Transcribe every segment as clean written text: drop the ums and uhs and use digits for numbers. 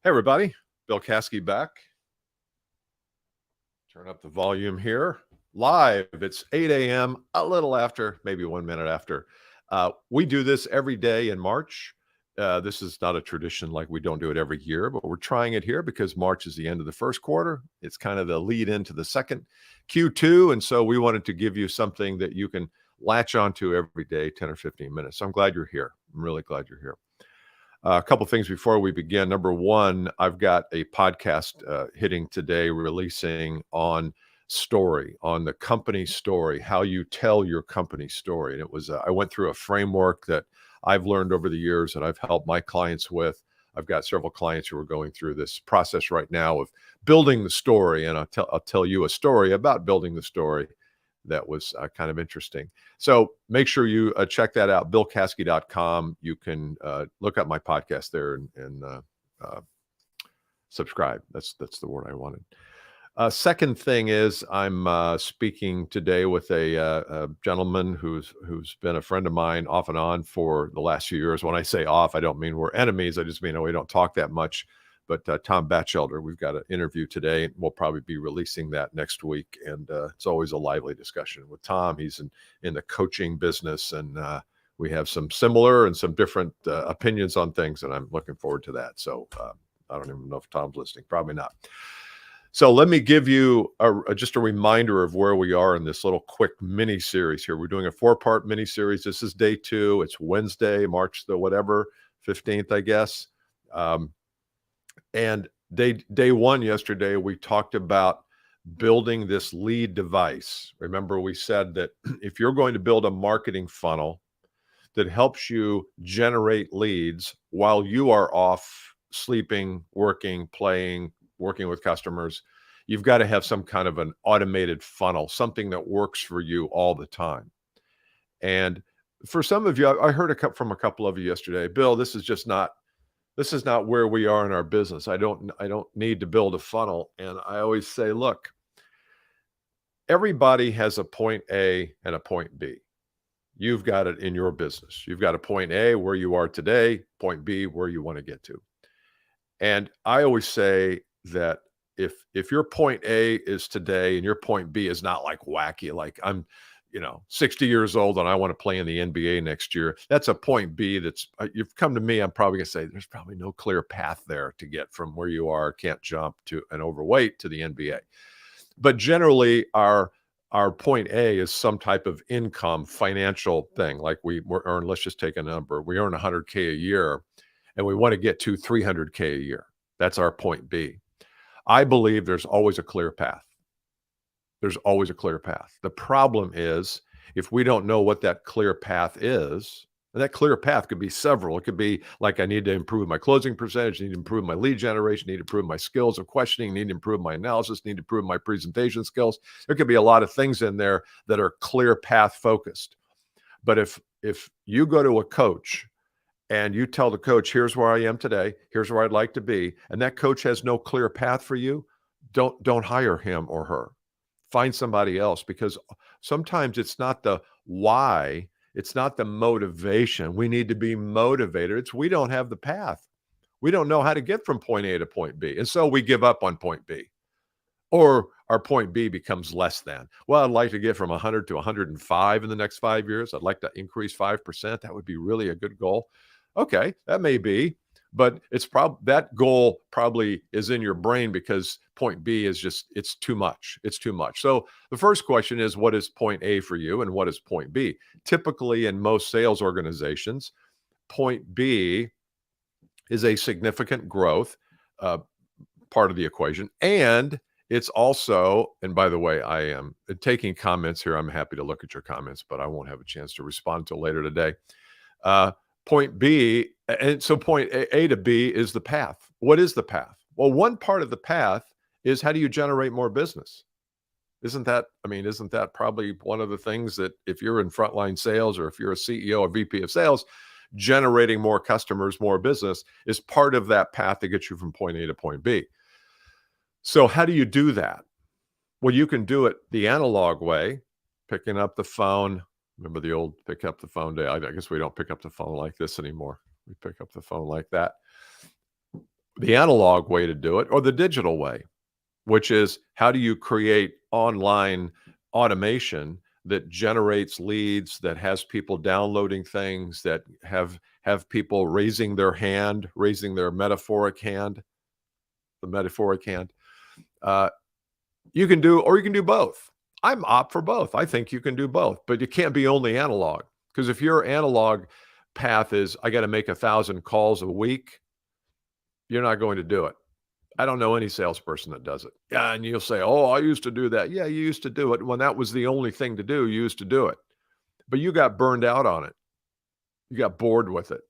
Hey, everybody. Leads-Caskey back. Turn up the volume here. Live. It's 8 a.m., a little after, maybe 1 minute after. We do this every day in March. This is not a tradition, like we don't do it every year, but we're trying it here because March is the end of the first quarter. It's kind of the lead into the second Q2. And so we wanted to give you something that you can latch onto every day, 10 or 15 minutes. So I'm glad you're here. I'm really glad you're here. A couple things before we begin. Number one, I've got a podcast hitting today, releasing on the company story, how you tell your company story. And it was, I went through a framework that I've learned over the years and I've helped my clients with. I've got several clients who are going through this process right now of building the story. And I'll tell you a story about building the story that was kind of interesting. So make sure you check that out, Leads-Caskey.com. You can look up my podcast there and subscribe. That's the word I wanted. Second thing is I'm speaking today with a gentleman who's been a friend of mine off and on for the last few years. When I say off, I don't mean we're enemies. I just mean we don't talk that much. But Tom Batchelder, we've got an interview today. We'll probably be releasing that next week. And it's always a lively discussion with Tom. He's in the coaching business, and we have some similar and some different opinions on things, and I'm looking forward to that. So I don't even know if Tom's listening. Probably not. So let me give you just a reminder of where we are in this little quick mini series here. We're doing a 4-part mini series. This is day 2. It's Wednesday, March the 15th, I guess. And day 1 yesterday, we talked about building this lead device. Remember, we said that if you're going to build a marketing funnel that helps you generate leads while you are off sleeping, working, playing, working with customers, you've got to have some kind of an automated funnel, something that works for you all the time. And for some of you, I heard from a couple of you yesterday, Bill, this is not where we are in our business. I don't need to build a funnel. And I always say, look, everybody has a point A and a point B. You've got it in your business. You've got a point A where you are today, point B where you want to get to. And I always say that if your point A is today and your point B is not like wacky, like I'm 60 years old and I want to play in the NBA next year, that's a point B that's, you've come to me, I'm probably going to say there's probably no clear path there to get from where you are, can't jump to an overweight to the NBA. But generally our point A is some type of income, financial thing. Like we earn, let's just take a number. We earn 100K a year and we want to get to 300K a year. That's our point B. I believe there's always a clear path. There's always a clear path. The problem is if we don't know what that clear path is, and that clear path could be several. It could be like I need to improve my closing percentage, need to improve my lead generation, need to improve my skills of questioning, need to improve my analysis, need to improve my presentation skills. There could be a lot of things in there that are clear path focused. But if you go to a coach and you tell the coach, here's where I am today, here's where I'd like to be, and that coach has no clear path for you, don't hire him or her. Find somebody else, because sometimes it's not the why, it's not the motivation. We need to be motivated. It's we don't have the path. We don't know how to get from point A to point B. And so we give up on point B. Or our point B becomes less than. Well, I'd like to get from 100 to 105 in the next 5 years. I'd like to increase 5%. That would be really a good goal. Okay, that may be, but that goal probably is in your brain because point B is just, it's too much. It's too much. So the first question is, what is point A for you and what is point B? Typically in most sales organizations, point B is a significant growth part of the equation. And it's also, and by the way, I am taking comments here. I'm happy to look at your comments, but I won't have a chance to respond until later today. Point B, and so point A to B is the path. What is the path? Well, one part of the path is how do you generate more business? Isn't that probably one of the things that if you're in frontline sales or if you're a CEO or VP of sales, generating more customers, more business is part of that path to get you from point A to point B. So how do you do that? Well, you can do it the analog way, picking up the phone. Remember the old pick up the phone day? I guess we don't pick up the phone like this anymore. We pick up the phone like that. the analog way to do it or the digital way, which is how do you create online automation that generates leads, that has people downloading things, that have people raising their hand, raising their metaphoric hand, the metaphoric hand. Uh, you can do, or you can do both. I'm opt for both. I think you can do both, but you can't be only analog, because if your analog path is I got to make 1,000 calls a week, you're not going to do it. I don't know any salesperson that does it. Yeah, and you'll say, "Oh, I used to do that." Yeah, you used to do it when that was the only thing to do. You used to do it, but you got burned out on it. You got bored with it,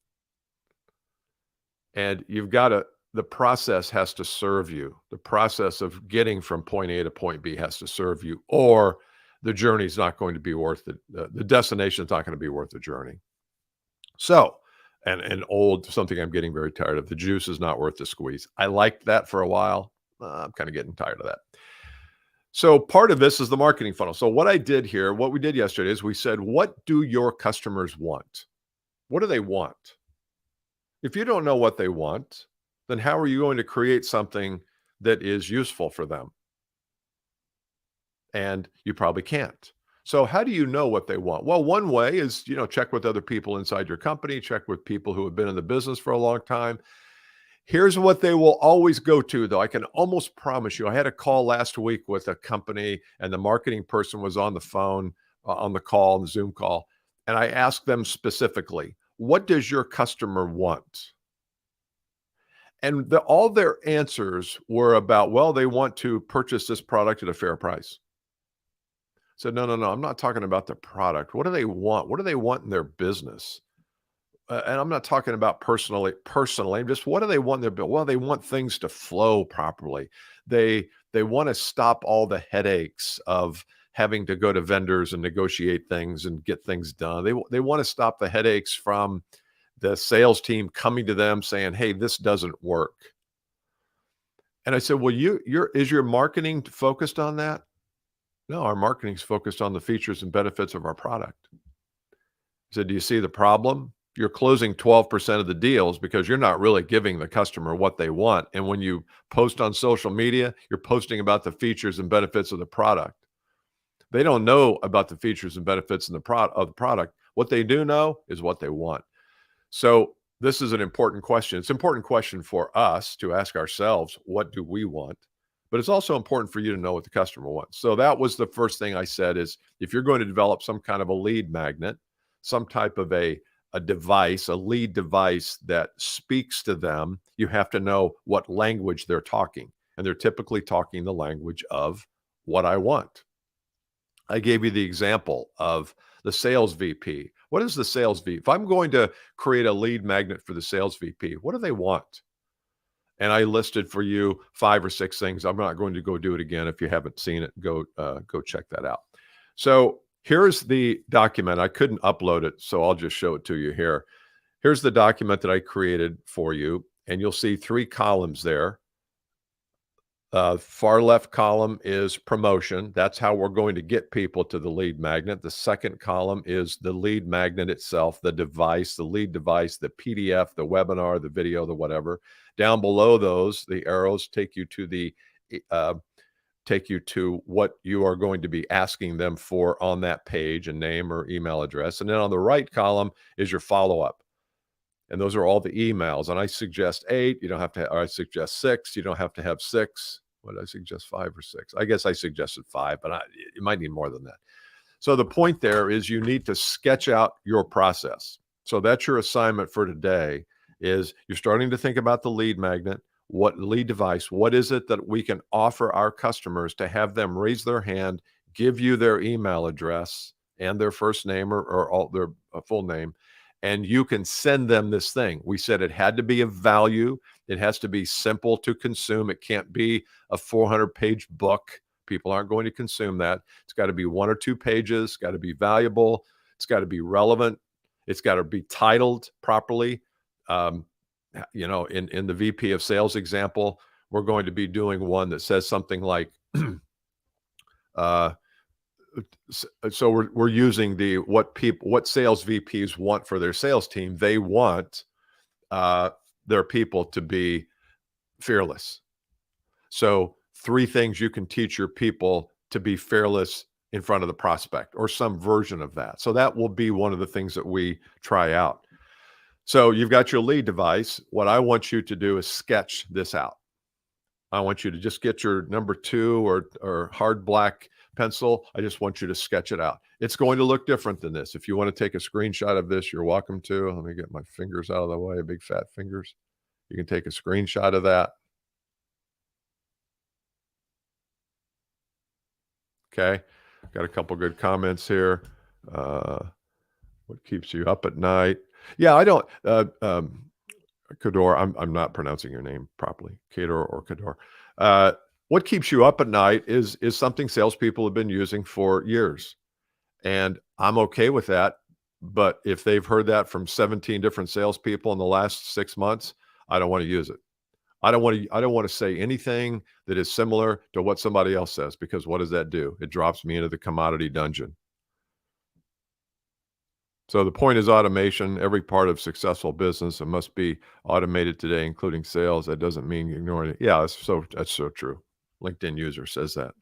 and you've got to. The process has to serve you. The process of getting from point A to point B has to serve you, or the journey's not going to be worth it. The destination is not going to be worth the journey. So, and old something I'm getting very tired of. The juice is not worth the squeeze. I liked that for a while. I'm kind of getting tired of that. So part of this is the marketing funnel. So what I did here, what we did yesterday is we said, what do your customers want? What do they want? If you don't know what they want, then how are you going to create something that is useful for them? And you probably can't. So how do you know what they want? Well, one way is, check with other people inside your company, check with people who have been in the business for a long time. Here's what they will always go to, though. I can almost promise you. I had a call last week with a company, and the marketing person was on the phone, on the call, on the Zoom call. And I asked them specifically, what does your customer want? And all their answers were about, well, they want to purchase this product at a fair price. So no, I'm not talking about the product. What do they want? What do they want in their business? And I'm not talking about personally, just what do they want in their bill? Well, they want things to flow properly. They want to stop all the headaches of having to go to vendors and negotiate things and get things done. They want to stop the headaches from the sales team coming to them saying, "Hey, this doesn't work." And I said, "Well, is your marketing focused on that?" No, our marketing's focused on the features and benefits of our product. I said, "Do you see the problem? You're closing 12% of the deals because you're not really giving the customer what they want. And when you post on social media, you're posting about the features and benefits of the product. They don't know about the features and benefits of the product. What they do know is what they want." So this is an important question. It's an important question for us to ask ourselves, what do we want? But it's also important for you to know what the customer wants. So that was the first thing I said is, if you're going to develop some kind of a lead magnet, some type of a device, a lead device that speaks to them, you have to know what language they're talking. And they're typically talking the language of what I want. I gave you the example of the sales VP. What is the sales VP? If I'm going to create a lead magnet for the sales VP, what do they want? And I listed for you 5 or 6 things. I'm not going to go do it again. If you haven't seen it, go check that out. So here's the document. I couldn't upload it, so I'll just show it to you here. Here's the document that I created for you, and you'll see 3 columns there. Far left column is promotion. That's how we're going to get people to the lead magnet. The second column is the lead magnet itself, the device, the lead device, the PDF, the webinar, the video, the whatever. Down below those, the arrows take you to what you are going to be asking them for on that page, a name or email address. And then on the right column is your follow-up. And those are all the emails. And I suggest 8. You don't have to, or I suggest 6. You don't have to have 6. What did I suggest, 5 or 6? I guess I suggested 5, but you might need more than that. So the point there is you need to sketch out your process. So that's your assignment for today, is you're starting to think about the lead magnet, what lead device, what is it that we can offer our customers to have them raise their hand, give you their email address and their first name or all their full name, and you can send them this thing. We said it had to be of value. It has to be simple to consume. It can't be a 400-page book. People aren't going to consume that. It's got to be 1 or 2 pages. It's got to be valuable. It's got to be relevant. It's got to be titled properly. In the VP of sales example, we're going to be doing one that says something like, so we're using what sales VPs want for their sales team. They want their people to be fearless. So 3 things you can teach your people to be fearless in front of the prospect or some version of that. So that will be one of the things that we try out. So you've got your lead device. What I want you to do is sketch this out. I want you to just get your number 2 or hard black pencil. I just want you to sketch it out. It's going to look different than this. If you want to take a screenshot of this, you're welcome to. Let me get my fingers out of the way, big fat fingers. You can take a screenshot of that. Okay. Got a couple good comments here. What keeps you up at night? Yeah, I don't, Kador, I'm not pronouncing your name properly, Kador or Kador. What keeps you up at night is something salespeople have been using for years, and I'm okay with that. But if they've heard that from 17 different salespeople in the last 6 months, I don't want to use it. I don't want to say anything that is similar to what somebody else says, because what does that do? It drops me into the commodity dungeon. So the point is automation. Every part of successful business, it must be automated today, including sales. That doesn't mean ignoring it. Yeah, that's so true. LinkedIn user says that.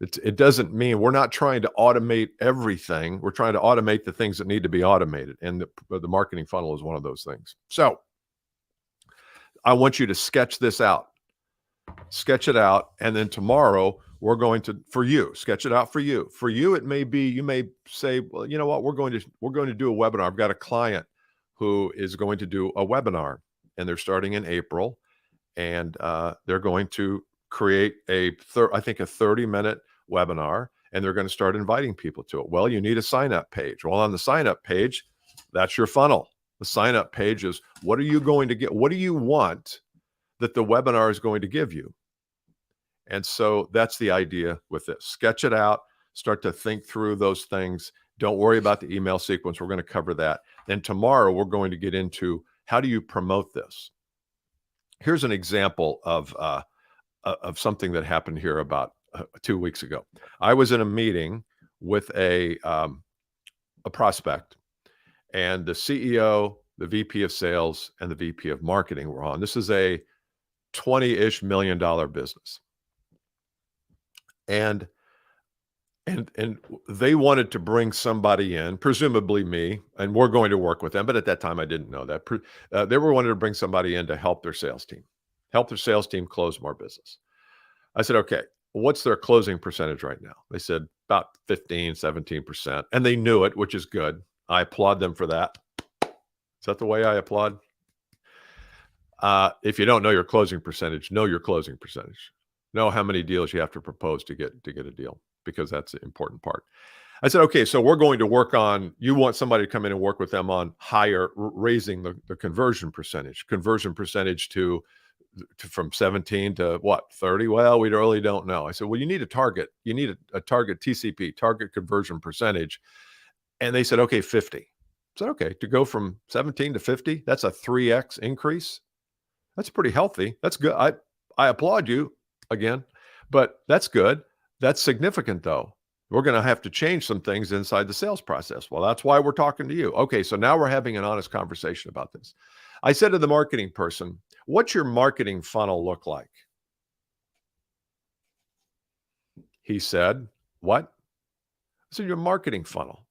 It doesn't mean we're not trying to automate everything. We're trying to automate the things that need to be automated, and the marketing funnel is one of those things. So I want you to sketch this out. Sketch it out, and then tomorrow we're going to, for you, sketch it out for you. For you, it may be, you may say, well, you know what, we're going to do a webinar. I've got a client who is going to do a webinar, and they're starting in April, and they're going to create I think a 30-minute webinar, and they're going to start inviting people to it. Well, you need a sign-up page. Well, on the sign-up page, that's your funnel. The sign-up page is, what are you going to get? What do you want that the webinar is going to give you? And so that's the idea with this. Sketch it out, start to think through those things. Don't worry about the email sequence. We're going to cover that. Then tomorrow we're going to get into, how do you promote this? Here's an example of something that happened here about 2 weeks ago. I was in a meeting with a prospect, and the CEO, the VP of sales, and the VP of marketing were on. This is a $20-ish million business. And they wanted to bring somebody in, presumably me, and we're going to work with them. But at that time, I didn't know that. They were wanting to bring somebody in to help their sales team close more business. I said, okay, what's their closing percentage right now? They said about 15, 17%. And they knew it, which is good. I applaud them for that. Is that the way I applaud? If you don't know your closing percentage, know your closing percentage. Know how many deals you have to propose to get a deal, because that's the important part. I said, okay, so we're going to work on, you want somebody to come in and work with them on raising the conversion percentage to from 17 to what, 30? Well, we really don't know. I said, well, you need a target. You need a target TCP, target conversion percentage. And they said, okay, 50. I said, okay, to go from 17 to 50, that's a 3x increase. That's pretty healthy. That's good. I applaud you again, but that's good. That's significant, though. We're going to have to change some things inside the sales process. Well, that's why we're talking to you. Okay, so now we're having an honest conversation about this. I said to the marketing person, what's your marketing funnel look like? He said, what? I said, your marketing funnel.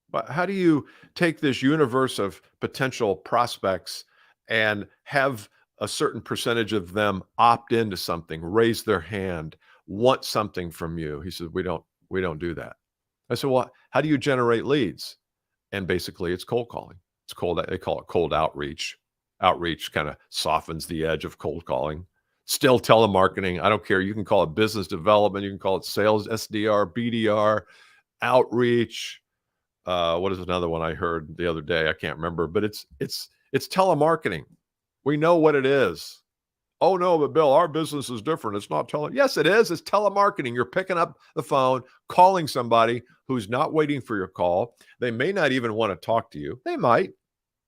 But how do you take this universe of potential prospects and have a certain percentage of them opt into something, raise their hand, want something from you? He said, we don't do that. I said, well, how do you generate leads? And basically it's cold calling. They call it cold outreach. Outreach kind of softens the edge of cold calling. Still telemarketing. I don't care. You can call it business development. You can call it sales, SDR, BDR, outreach. What is another one I heard the other day? I can't remember, but it's telemarketing. We know what it is. Oh no, but Bill, our business is different. It's not Yes, it is. It's telemarketing. You're picking up the phone, calling somebody who's not waiting for your call. They may not even want to talk to you. They might.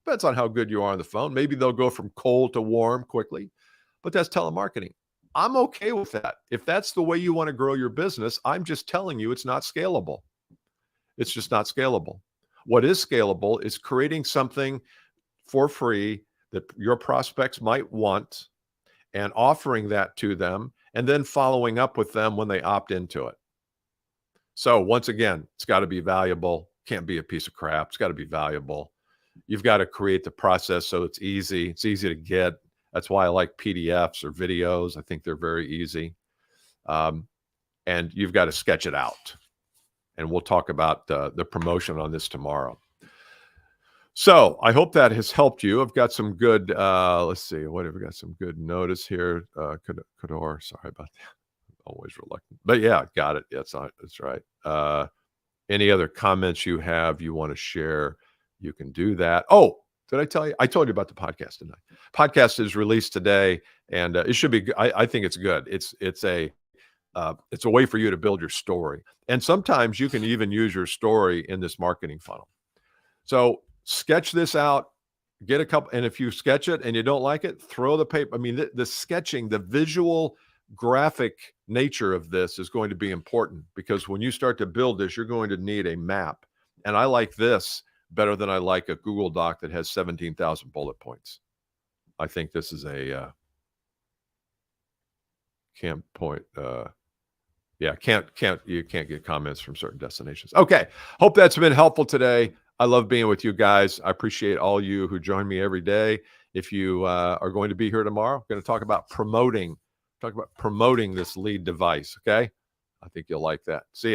Depends on how good you are on the phone. Maybe they'll go from cold to warm quickly, but that's telemarketing. I'm okay with that. If that's the way you want to grow your business, I'm just telling you it's not scalable. It's just not scalable. What is scalable is creating something for free that your prospects might want, and offering that to them, and then following up with them when they opt into it. So once again, it's got to be valuable. Can't be a piece of crap. It's got to be valuable. You've got to create the process so it's easy. It's easy to get. That's why I like PDFs or videos. I think they're very easy. And you've got to sketch it out. And we'll talk about the promotion on this tomorrow. So I hope that has helped you. I've got some good, let's see, what have we got? Some good notice here. Kador, sorry about that. Always reluctant. But yeah, got it. Yeah, that's right. Any other comments you have you want to share, you can do that. Oh, did I tell you? I told you about the podcast tonight. Podcast is released today, and it should be. I think it's good. It's a way for you to build your story, and sometimes you can even use your story in this marketing funnel. So sketch this out. Get a couple, and if you sketch it and you don't like it, throw the paper. I mean, the sketching, the visual graphic nature of this is going to be important, because when you start to build this, you're going to need a map. And I like this better than I like a Google Doc that has 17,000 bullet points. I think this is a can't you can't get comments from certain destinations. Okay. Hope that's been helpful today. I love being with you guys. I appreciate all you who join me every day. If you are going to be here tomorrow, I'm going to talk about promoting this lead device. Okay. I think you'll like that. See ya.